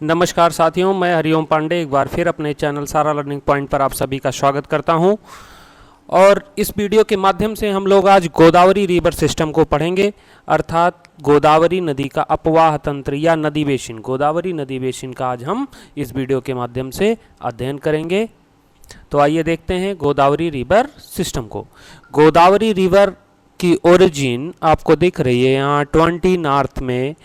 नमस्कार साथियों, मैं हरिओम पांडे एक बार फिर अपने चैनल सारा लर्निंग पॉइंट पर आप सभी का स्वागत करता हूं। और इस वीडियो के माध्यम से हम लोग आज गोदावरी रिवर सिस्टम को पढ़ेंगे, अर्थात गोदावरी नदी का अपवाह तंत्र या नदी बेसिन, गोदावरी नदी बेसिन का आज हम इस वीडियो के माध्यम से अध्ययन करेंगे। तो आइए देखते हैं गोदावरी रिवर सिस्टम को। गोदावरी रिवर की ओरिजिन आपको दिख रही है यहाँ 20 नॉर्थ में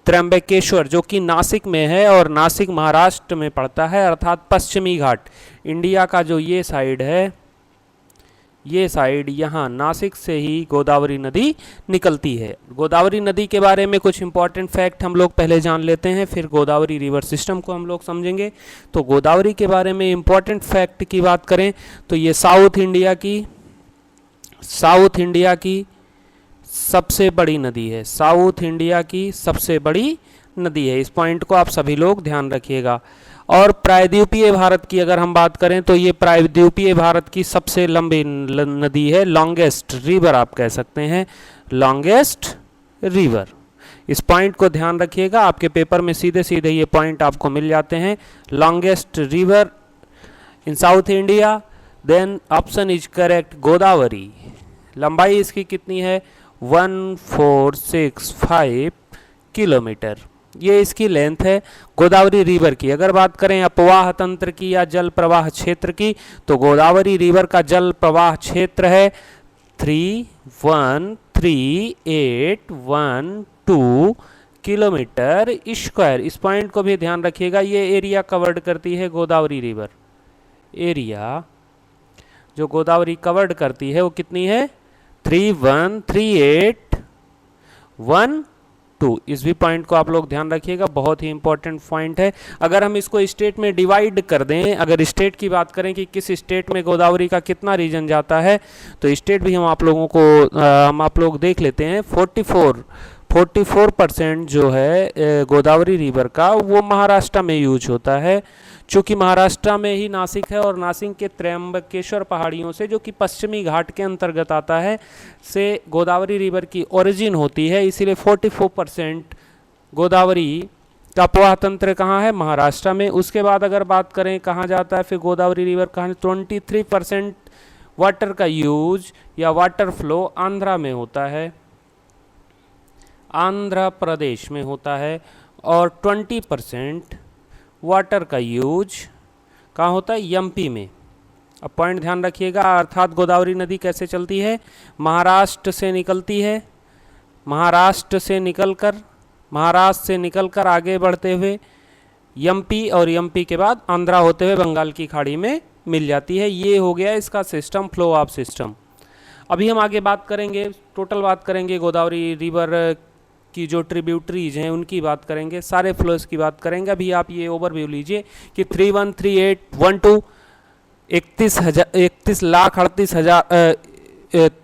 त्र्यंबकेश्वर, जो कि नासिक में है और नासिक महाराष्ट्र में पड़ता है, अर्थात पश्चिमी घाट इंडिया का जो ये साइड है, ये साइड यहाँ नासिक से ही गोदावरी नदी निकलती है। गोदावरी नदी के बारे में कुछ इंपॉर्टेंट फैक्ट हम लोग पहले जान लेते हैं, फिर गोदावरी रिवर सिस्टम को हम लोग समझेंगे। तो गोदावरी के बारे में इंपॉर्टेंट फैक्ट की बात करें तो ये साउथ इंडिया की सबसे बड़ी नदी है, साउथ इंडिया की सबसे बड़ी नदी है। इस पॉइंट को आप सभी लोग ध्यान रखिएगा। और प्रायद्वीपीय भारत की अगर हम बात करें तो ये प्रायद्वीपीय भारत की सबसे लंबी नदी है, लॉन्गेस्ट रिवर आप कह सकते हैं, लॉन्गेस्ट रिवर। इस पॉइंट को ध्यान रखिएगा, आपके पेपर में सीधे सीधे ये पॉइंट आपको मिल जाते हैं। Longest river in south India, then option is correct Godavari. लंबाई इसकी कितनी है? 1465 किलोमीटर, ये इसकी लेंथ है गोदावरी रिवर की। अगर बात करें अपवाह तंत्र की या जल प्रवाह क्षेत्र की, तो गोदावरी रिवर का जल प्रवाह क्षेत्र है 313812 किलोमीटर स्क्वायर। इस पॉइंट को भी ध्यान रखिएगा, ये एरिया कवर्ड करती है गोदावरी रिवर। एरिया जो गोदावरी कवर्ड करती है वो कितनी है? 313812। इस भी पॉइंट को आप लोग ध्यान रखिएगा, बहुत ही इंपॉर्टेंट पॉइंट है। अगर हम इसको स्टेट में डिवाइड कर दें, अगर स्टेट की बात करें कि किस स्टेट में गोदावरी का कितना रीजन जाता है, तो स्टेट भी हम आप लोग देख लेते हैं। 44% जो है गोदावरी रिवर का वो महाराष्ट्र में यूज होता है। चूँकि महाराष्ट्र में ही नासिक है और नासिक के त्र्यंबकेश्वर पहाड़ियों से, जो कि पश्चिमी घाट के अंतर्गत आता है, से गोदावरी रिवर की ओरिजिन होती है, इसीलिए 44% गोदावरी का अपवाह तंत्र कहाँ है? महाराष्ट्र में। उसके बाद अगर बात करें कहाँ जाता है फिर गोदावरी रिवर, कहाँ? 23% वाटर का यूज या वाटर फ्लो आंध्रा में होता है, आंध्र प्रदेश में होता है। और 20% वाटर का यूज कहाँ होता है? एमपी में। अब पॉइंट ध्यान रखिएगा, अर्थात गोदावरी नदी कैसे चलती है? महाराष्ट्र से निकलती है, महाराष्ट्र से निकलकर आगे बढ़ते हुए एमपी, और एमपी के बाद आंध्रा होते हुए बंगाल की खाड़ी में मिल जाती है। ये हो गया इसका सिस्टम, फ्लो ऑफ सिस्टम। अभी हम आगे बात करेंगे, टोटल बात करेंगे गोदावरी रिवर की जो ट्रिब्यूटरीज हैं उनकी बात करेंगे, सारे फ्लोज की बात करेंगे। अभी आप ये ओवरव्यू लीजिए कि 313812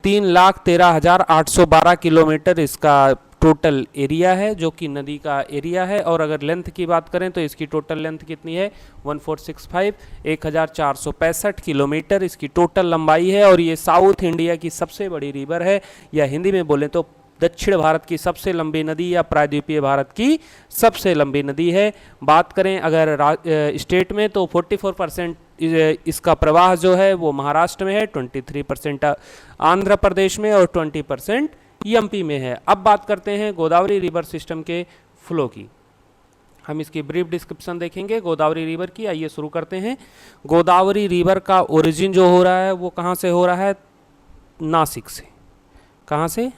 3,13,812 किलोमीटर इसका टोटल एरिया है, जो कि नदी का एरिया है। और अगर लेंथ की बात करें तो इसकी टोटल लेंथ कितनी है? 1465 किलोमीटर इसकी टोटल लंबाई है। और ये साउथ इंडिया की सबसे बड़ी रिवर है, या हिंदी में बोलें तो दक्षिण भारत की सबसे लंबी नदी या प्रायद्वीपीय भारत की सबसे लंबी नदी है। बात करें अगर स्टेट में तो 44% इसका प्रवाह जो है वो महाराष्ट्र में है, 23% आंध्र प्रदेश में और 20% एमपी में है। अब बात करते हैं गोदावरी रिवर सिस्टम के फ्लो की। हम इसकी ब्रीफ डिस्क्रिप्शन देखेंगे गोदावरी रिवर की। आइए शुरू करते हैं। गोदावरी रिवर का ओरिजिन जो हो रहा है वो कहाँ से हो रहा है? नासिक से। कहाँ से?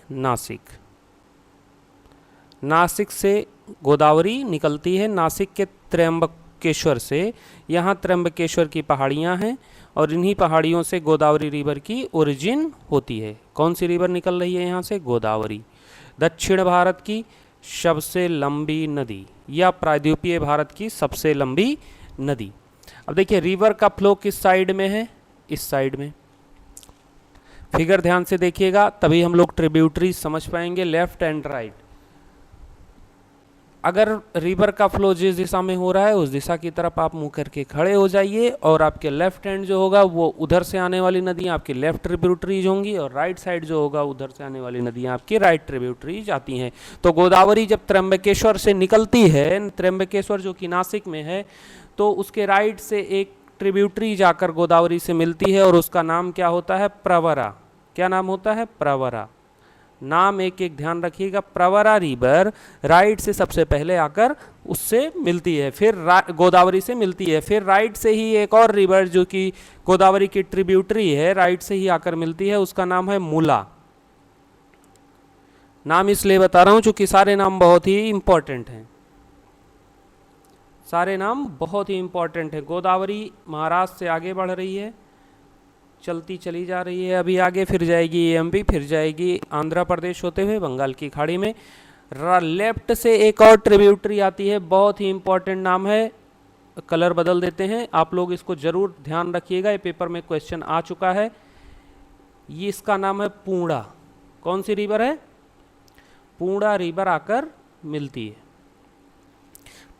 नासिक से गोदावरी निकलती है, नासिक के त्र्यंबकेश्वर से। यहाँ त्र्यंबकेश्वर की पहाड़ियाँ हैं और इन्हीं पहाड़ियों से गोदावरी रिवर की ओरिजिन होती है। कौन सी रिवर निकल रही है यहाँ से? गोदावरी। दक्षिण भारत की सबसे लंबी नदी या प्रायद्वीपीय भारत की सबसे लंबी नदी। अब देखिए रिवर का फ्लो किस साइड में है? इस साइड में। फिगर ध्यान से देखिएगा, तभी हम लोग ट्रिब्यूटरी समझ पाएंगे, लेफ्ट एंड राइट। अगर रिवर का फ्लो जिस दिशा में हो रहा है उस दिशा की तरफ आप मुंह करके खड़े हो जाइए और आपके लेफ्ट हैंड जो होगा वो उधर से आने वाली नदियाँ आपकी लेफ्ट ट्रिब्यूटरीज होंगी और राइट साइड जो होगा उधर से आने वाली नदियाँ आपकी राइट ट्रिब्यूटरीज आती हैं। तो गोदावरी जब त्र्यंबकेश्वर से निकलती है, त्र्यंबकेश्वर जो कि नासिक में है, तो उसके राइट से एक ट्रिब्यूटरी जाकर गोदावरी से मिलती है और उसका नाम क्या होता है? प्रवरा। क्या नाम होता है? प्रवरा। नाम एक एक ध्यान रखिएगा। प्रवरा रिवर राइट से सबसे पहले आकर उससे मिलती है, फिर गोदावरी से मिलती है, फिर राइट से ही एक और रिवर जो कि गोदावरी की ट्रिब्यूटरी है राइट से ही आकर मिलती है, उसका नाम है मूला। नाम इसलिए बता रहा हूं क्योंकि सारे नाम बहुत ही इंपॉर्टेंट हैं, सारे नाम बहुत ही इंपॉर्टेंट है। गोदावरी महाराष्ट्र से आगे बढ़ रही है, चलती चली जा रही है अभी आगे, फिर जाएगी एमपी, फिर जाएगी आंध्र प्रदेश होते हुए बंगाल की खाड़ी में। लेफ्ट से एक और ट्रिब्यूटरी आती है, बहुत ही इंपॉर्टेंट नाम है, कलर बदल देते हैं, आप लोग इसको जरूर ध्यान रखिएगा, ये पेपर में क्वेश्चन आ चुका है। ये इसका नाम है पूर्णा। कौन सी रिवर है? पूर्णा रिवर आकर मिलती है।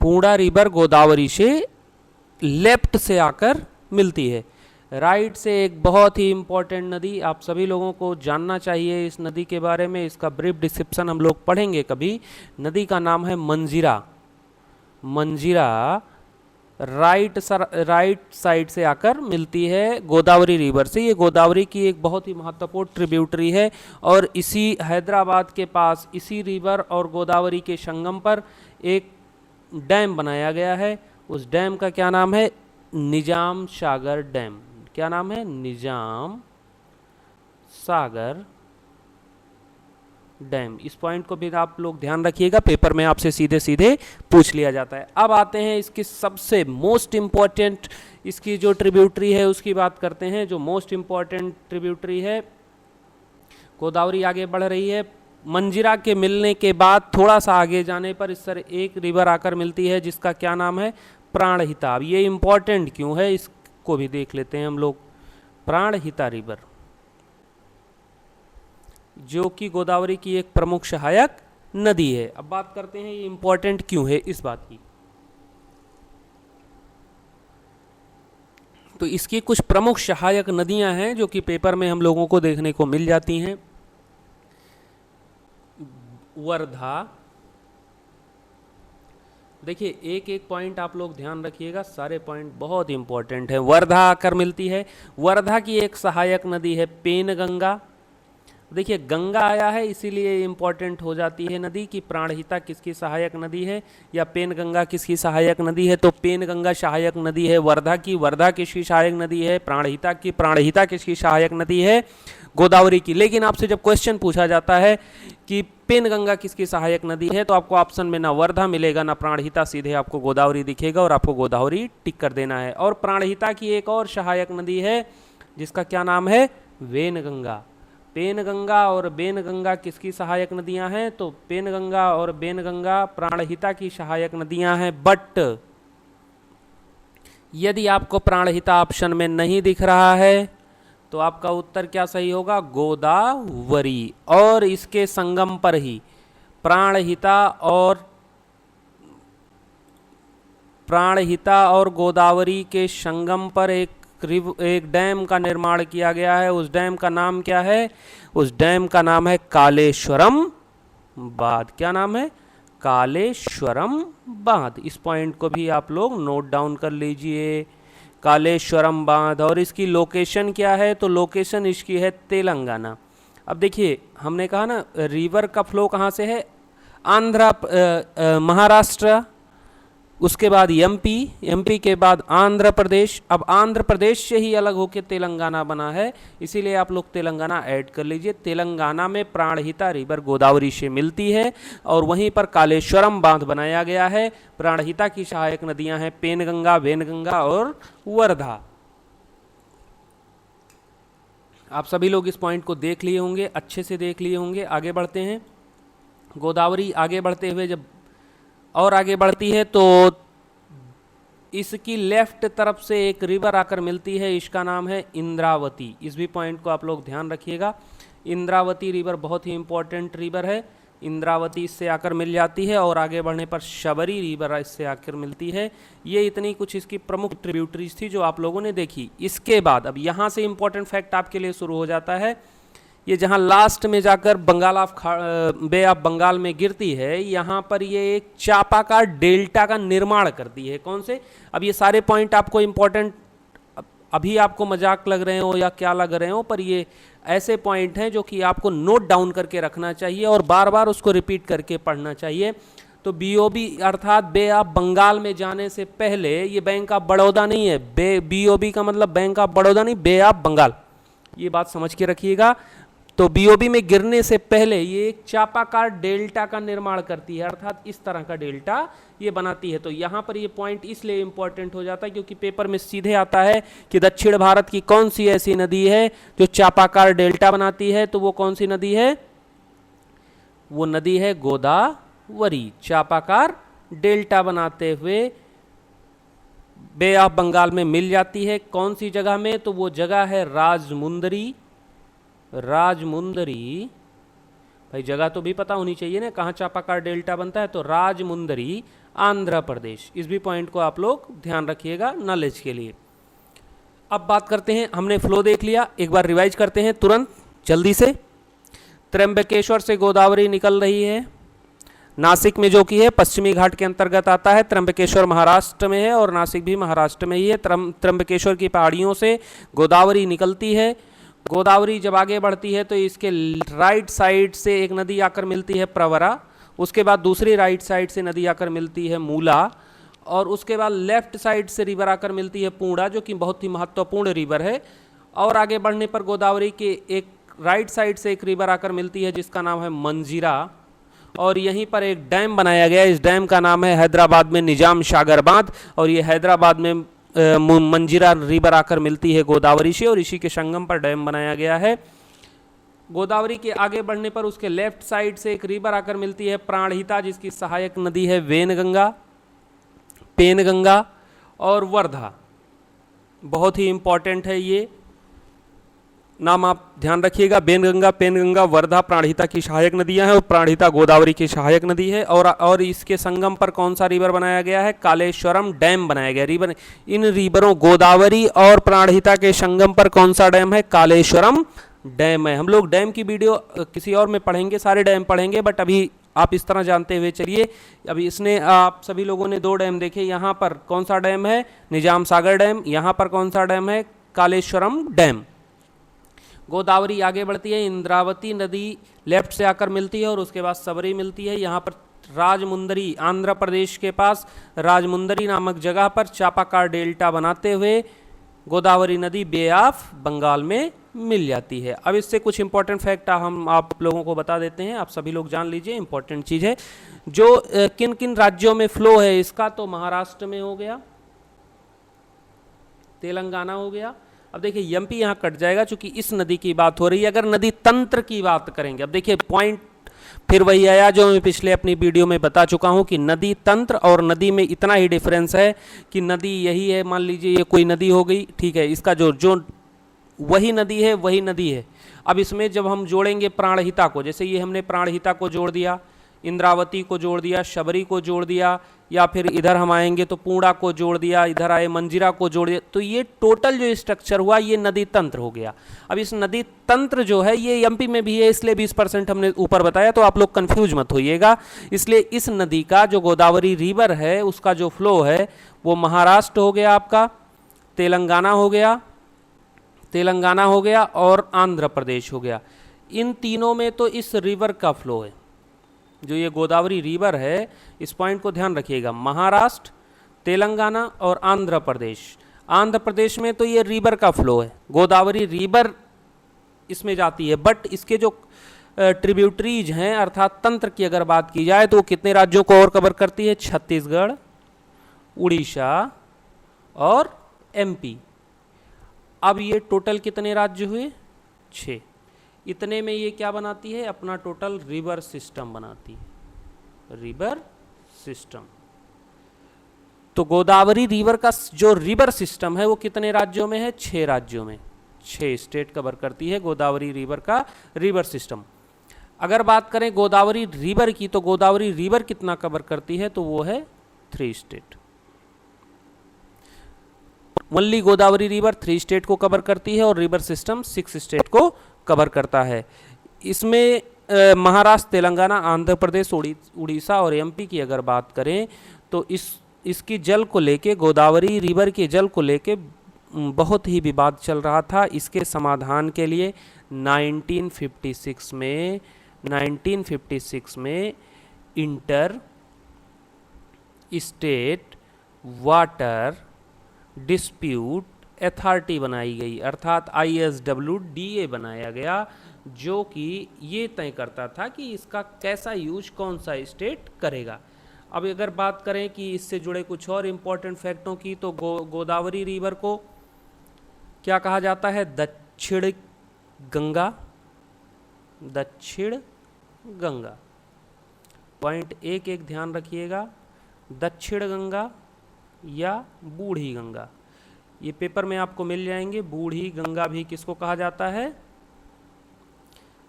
पूर्णा रिवर गोदावरी से लेफ्ट से आकर मिलती है। राइट से एक बहुत ही इंपॉर्टेंट नदी, आप सभी लोगों को जानना चाहिए इस नदी के बारे में, इसका ब्रीफ डिस्क्रिप्शन हम लोग पढ़ेंगे कभी। नदी का नाम है मंजीरा। मंजीरा राइट साइड से आकर मिलती है गोदावरी रिवर से। ये गोदावरी की एक बहुत ही महत्वपूर्ण ट्रिब्यूटरी है और इसी हैदराबाद के पास इसी रिवर और गोदावरी के संगम पर एक डैम बनाया गया है। उस डैम का क्या नाम है? निजाम सागर डैम। क्या नाम है? निजाम सागर डैम। इस पॉइंट को भी आप लोग ध्यान रखिएगा, पेपर में आपसे सीधे सीधे पूछ लिया जाता है। अब आते हैं इसकी सबसे मोस्ट इंपॉर्टेंट, इसकी जो ट्रिब्यूटरी है उसकी बात करते हैं। जो मोस्ट इंपॉर्टेंट ट्रिब्यूटरी है, गोदावरी आगे बढ़ रही है, मंजीरा के मिलने के बाद थोड़ा सा आगे जाने पर इस तरह एक रिवर आकर मिलती है जिसका क्या नाम है? प्राणहिता। अब ये इंपॉर्टेंट क्यों है इसको भी देख लेते हैं हम लोग। प्राणहिता रिवर जो कि गोदावरी की एक प्रमुख सहायक नदी है। अब बात करते हैं ये इंपॉर्टेंट क्यों है इस बात की। तो इसकी कुछ प्रमुख सहायक नदियां हैं जो कि पेपर में हम लोगों को देखने को मिल जाती हैं। वर्धा, देखिए एक एक पॉइंट आप लोग ध्यान रखिएगा, सारे पॉइंट बहुत इंपॉर्टेंट है। वर्धा आकर मिलती है। वर्धा की एक सहायक नदी है पेनगंगा। देखिए गंगा आया है इसीलिए इंपॉर्टेंट हो जाती है नदी की। प्राणहिता किसकी सहायक नदी है या पेनगंगा किसकी सहायक नदी है? तो पेनगंगा सहायक नदी है वर्धा की। वर्धा किसकी सहायक नदी है? प्राणहिता की। प्राणहिता किसकी सहायक नदी है? गोदावरी की। लेकिन आपसे जब क्वेश्चन पूछा जाता है कि पेनगंगा किसकी सहायक नदी है, तो आपको ऑप्शन में ना वर्धा मिलेगा ना प्राणहिता, सीधे आपको गोदावरी दिखेगा और आपको गोदावरी टिक कर देना है। और प्राणहिता की एक और सहायक नदी है जिसका क्या नाम है? वेनगंगा। पेनगंगा और बेनगंगा किसकी सहायक नदियां हैं? तो पेनगंगा और बेनगंगा प्राणहिता की सहायक नदियां हैं। बट यदि आपको प्राणहिता ऑप्शन में नहीं दिख रहा है तो आपका उत्तर क्या सही होगा? गोदावरी। और इसके संगम पर ही प्राणहिता और गोदावरी के संगम पर एक डैम का निर्माण किया गया है। उस डैम का नाम क्या है? उस डैम का नाम है कालेश्वरम बांध। क्या नाम है? कालेश्वरम बांध। इस पॉइंट को भी आप लोग नोट डाउन कर लीजिए, कालेश्वरम बांध। और इसकी लोकेशन क्या है? तो लोकेशन इसकी है तेलंगाना। अब देखिए हमने कहा ना रिवर का फ्लो कहाँ से है? महाराष्ट्र, उसके बाद एमपी के बाद आंध्र प्रदेश। अब आंध्र प्रदेश से ही अलग होकर तेलंगाना बना है, इसीलिए आप लोग तेलंगाना ऐड कर लीजिए। तेलंगाना में प्राणहिता रिवर गोदावरी से मिलती है और वहीं पर कालेश्वरम बांध बनाया गया है। प्राणहिता की सहायक नदियां हैं पेनगंगा, वेनगंगा और वर्धा। आप सभी लोग इस पॉइंट को देख लिए होंगे, अच्छे से देख लिए होंगे। आगे बढ़ते हैं। गोदावरी आगे बढ़ते हुए जब और आगे बढ़ती है तो इसकी लेफ्ट तरफ से एक रिवर आकर मिलती है, इसका नाम है इंद्रावती। इस भी पॉइंट को आप लोग ध्यान रखिएगा। इंद्रावती रिवर बहुत ही इंपॉर्टेंट रिवर है। इंद्रावती इससे आकर मिल जाती है और आगे बढ़ने पर शबरी रिवर इससे आकर मिलती है। ये इतनी कुछ इसकी प्रमुख ट्रिब्यूटरीज थी जो आप लोगों ने देखी। इसके बाद अब यहाँ से इंपॉर्टेंट फैक्ट आपके लिए शुरू हो जाता है। ये जहाँ लास्ट में जाकर बे ऑफ बंगाल में गिरती है, यहाँ पर ये एक चापाकार डेल्टा का निर्माण करती है। कौन से? अब ये सारे पॉइंट आपको इंपॉर्टेंट, अभी आपको मजाक लग रहे हो या क्या लग रहे हो, पर ये ऐसे पॉइंट हैं जो कि आपको नोट डाउन करके रखना चाहिए और बार बार उसको रिपीट करके पढ़ना चाहिए। तो बीओबी अर्थात बे ऑफ बंगाल में जाने से पहले, ये बैंक ऑफ बड़ौदा नहीं है, बीओबी का मतलब बैंक ऑफ बड़ौदा नहीं, बे ऑफ बंगाल, ये बात समझ के रखिएगा। तो बीओबी में गिरने से पहले ये एक चापाकार डेल्टा का निर्माण करती है, अर्थात इस तरह का डेल्टा ये बनाती है। तो यहाँ पर ये पॉइंट इसलिए इंपॉर्टेंट हो जाता है क्योंकि पेपर में सीधे आता है कि दक्षिण भारत की कौन सी ऐसी नदी है जो चापाकार डेल्टा बनाती है। तो वो कौन सी नदी है? वो नदी है गोदावरी। चापाकार डेल्टा बनाते हुए बे ऑफ बंगाल में मिल जाती है। कौन सी जगह में? तो वो जगह है राजमुंदरी। राजमुंदरी, भाई जगह तो भी पता होनी चाहिए ना, कहाँ चापाकार डेल्टा बनता है। तो राजमुंदरी, आंध्र प्रदेश। इस भी पॉइंट को आप लोग ध्यान रखिएगा नॉलेज के लिए। अब बात करते हैं, हमने फ्लो देख लिया, एक बार रिवाइज करते हैं तुरंत जल्दी से। त्र्यंबकेश्वर से गोदावरी निकल रही है नासिक में, जो कि है पश्चिमी घाट के अंतर्गत आता है। त्र्यंबकेश्वर महाराष्ट्र में है और नासिक भी महाराष्ट्र में ही है। त्र्यंबकेश्वर की पहाड़ियों से गोदावरी निकलती है। गोदावरी जब आगे बढ़ती है तो इसके राइट साइड से एक नदी आकर मिलती है प्रवरा, उसके बाद दूसरी राइट साइड से नदी आकर मिलती है मूला, और उसके बाद लेफ्ट साइड से रिवर आकर मिलती है पूर्णा, जो कि बहुत ही महत्वपूर्ण रिवर है। और आगे बढ़ने पर गोदावरी के एक राइट साइड से एक रिवर आकर मिलती है जिसका नाम है मंजीरा, और यहीं पर एक डैम बनाया गया है। इस डैम का नाम है हैदराबाद में निजाम सागर बांध, और ये हैदराबाद में मंजीरा रिवर आकर मिलती है गोदावरी से, और इसी के संगम पर डैम बनाया गया है। गोदावरी के आगे बढ़ने पर उसके लेफ्ट साइड से एक रिवर आकर मिलती है प्राणहिता, जिसकी सहायक नदी है वेनगंगा, पेनगंगा और वर्धा। बहुत ही इंपॉर्टेंट है ये नाम, आप ध्यान रखिएगा। बेनगंगा, पेनगंगा, वर्धा प्राणहिता की सहायक नदियां हैं और प्राणहिता गोदावरी की सहायक नदी है। और इसके संगम पर कौन सा रिवर बनाया गया है? कालेश्वरम डैम बनाया गया। रिवर, इन रिवरों गोदावरी और प्राणहिता के संगम पर कौन सा डैम है? कालेश्वरम डैम है। हम लोग डैम की वीडियो किसी और में पढ़ेंगे, सारे डैम पढ़ेंगे, बट अभी आप इस तरह जानते हुए चलिए। अभी इसने आप सभी लोगों ने 2 डैम देखे। यहाँ पर कौन सा डैम है? निजाम सागर डैम। यहाँ पर कौन सा डैम है? कालेश्वरम डैम। गोदावरी आगे बढ़ती है, इंद्रावती नदी लेफ्ट से आकर मिलती है और उसके बाद सबरी मिलती है। यहाँ पर राजमुंदरी, आंध्र प्रदेश के पास राजमुंदरी नामक जगह पर चापाकार डेल्टा बनाते हुए गोदावरी नदी बे ऑफ बंगाल में मिल जाती है। अब इससे कुछ इंपॉर्टेंट फैक्ट हम आप लोगों को बता देते हैं, आप सभी लोग जान लीजिए, इंपॉर्टेंट चीज़ है। जो किन किन राज्यों में फ्लो है इसका, तो महाराष्ट्र में हो गया, तेलंगाना हो गया। अब देखिए एमपी यहाँ कट जाएगा क्योंकि इस नदी की बात हो रही है। अगर नदी तंत्र की बात करेंगे, अब देखिए पॉइंट फिर वही आया जो मैं पिछले अपनी वीडियो में बता चुका हूँ कि नदी तंत्र और नदी में इतना ही डिफरेंस है कि नदी यही है, मान लीजिए ये कोई नदी हो गई, ठीक है, इसका जो वही नदी है वही नदी है। अब इसमें जब हम जोड़ेंगे प्राणहिता को, जैसे ये हमने प्राणहिता को जोड़ दिया, इंद्रावती को जोड़ दिया, शबरी को जोड़ दिया, या फिर इधर हम आएंगे तो पूर्णा को जोड़ दिया, इधर आए मंजीरा को जोड़ दिया, तो ये टोटल जो स्ट्रक्चर हुआ ये नदी तंत्र हो गया। अब इस नदी तंत्र जो है ये एमपी में भी है, इसलिए 20% हमने ऊपर बताया, तो आप लोग कंफ्यूज मत होइएगा। इसलिए इस नदी का जो गोदावरी रिवर है उसका जो फ्लो है वो महाराष्ट्र हो गया, आपका तेलंगाना हो गया और आंध्र प्रदेश हो गया। इन तीनों में तो इस रिवर का फ्लो है, जो ये गोदावरी रिवर है, इस पॉइंट को ध्यान रखिएगा। महाराष्ट्र, तेलंगाना और आंध्र प्रदेश, आंध्र प्रदेश में तो ये रिवर का फ्लो है, गोदावरी रिवर इसमें जाती है। बट इसके जो ट्रिब्यूटरीज हैं अर्थात तंत्र की अगर बात की जाए तो वो कितने राज्यों को और कवर करती है? छत्तीसगढ़, उड़ीसा और एमपी। अब ये टोटल कितने राज्य हुए? 6। इतने में ये क्या बनाती है? अपना टोटल रिवर सिस्टम बनाती है, रिवर सिस्टम। तो गोदावरी रिवर का जो रिवर सिस्टम है वो कितने राज्यों में है? 6 राज्यों में, 6 स्टेट कवर करती है गोदावरी रिवर का रिवर सिस्टम। अगर बात करें गोदावरी रिवर की, तो गोदावरी रिवर कितना कवर करती है, तो वो है 3 state. Only Godavari river 3 state को कवर करती है और रिवर सिस्टम 6 स्टेट को कवर करता है। इसमें महाराष्ट्र, तेलंगाना, आंध्र प्रदेश, उड़ीसा और एमपी की अगर बात करें तो इसकी जल को लेके, गोदावरी रिवर के जल को लेके बहुत ही विवाद चल रहा था। इसके समाधान के लिए 1956 में inter state water dispute authority बनाई गई, अर्थात ISWDA बनाया गया, जो कि ये तय करता था कि इसका कैसा यूज कौन सा स्टेट करेगा। अब अगर बात करें कि इससे जुड़े कुछ और इम्पोर्टेंट फैक्टों की, तो गोदावरी रिवर को क्या कहा जाता है, दक्षिण गंगा। दक्षिण गंगा, पॉइंट एक ध्यान रखिएगा, दक्षिण गंगा या बूढ़ी गंगा, ये पेपर में आपको मिल जाएंगे। बूढ़ी गंगा भी किसको कहा जाता है,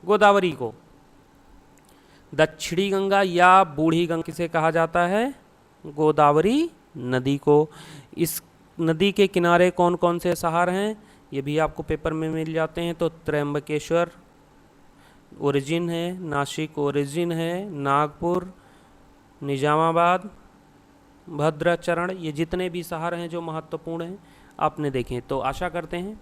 गोदावरी को। दक्षिणी गंगा या बूढ़ी गंगा किसे कहा जाता है, गोदावरी नदी को। इस नदी के किनारे कौन कौन से शहर हैं, ये भी आपको पेपर में मिल जाते हैं। तो त्र्यंबकेश्वर ओरिजिन है, नासिक ओरिजिन है, नागपुर, निजामाबाद, भद्राचरण, ये जितने भी शहर हैं जो महत्वपूर्ण हैं आपने देखें। तो आशा करते हैं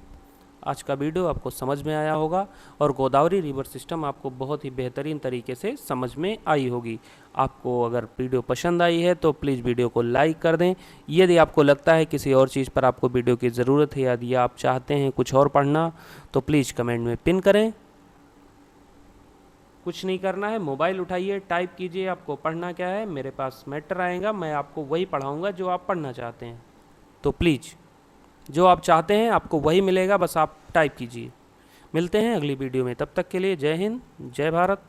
आज का वीडियो आपको समझ में आया होगा और गोदावरी रिवर सिस्टम आपको बहुत ही बेहतरीन तरीके से समझ में आई होगी। आपको अगर वीडियो पसंद आई है तो प्लीज़ वीडियो को लाइक कर दें। यदि आपको लगता है किसी और चीज़ पर आपको वीडियो की ज़रूरत है, यदि आप चाहते हैं कुछ और पढ़ना, तो प्लीज़ कमेंट में पिन करें। कुछ नहीं करना है, मोबाइल उठाइए, टाइप कीजिए आपको पढ़ना क्या है, मेरे पास मैटर आएगा, मैं आपको वही पढ़ाऊँगा जो आप पढ़ना चाहते हैं। तो प्लीज़ जो आप चाहते हैं आपको वही मिलेगा, बस आप टाइप कीजिए। मिलते हैं अगली वीडियो में, तब तक के लिए जय हिंद, जय भारत।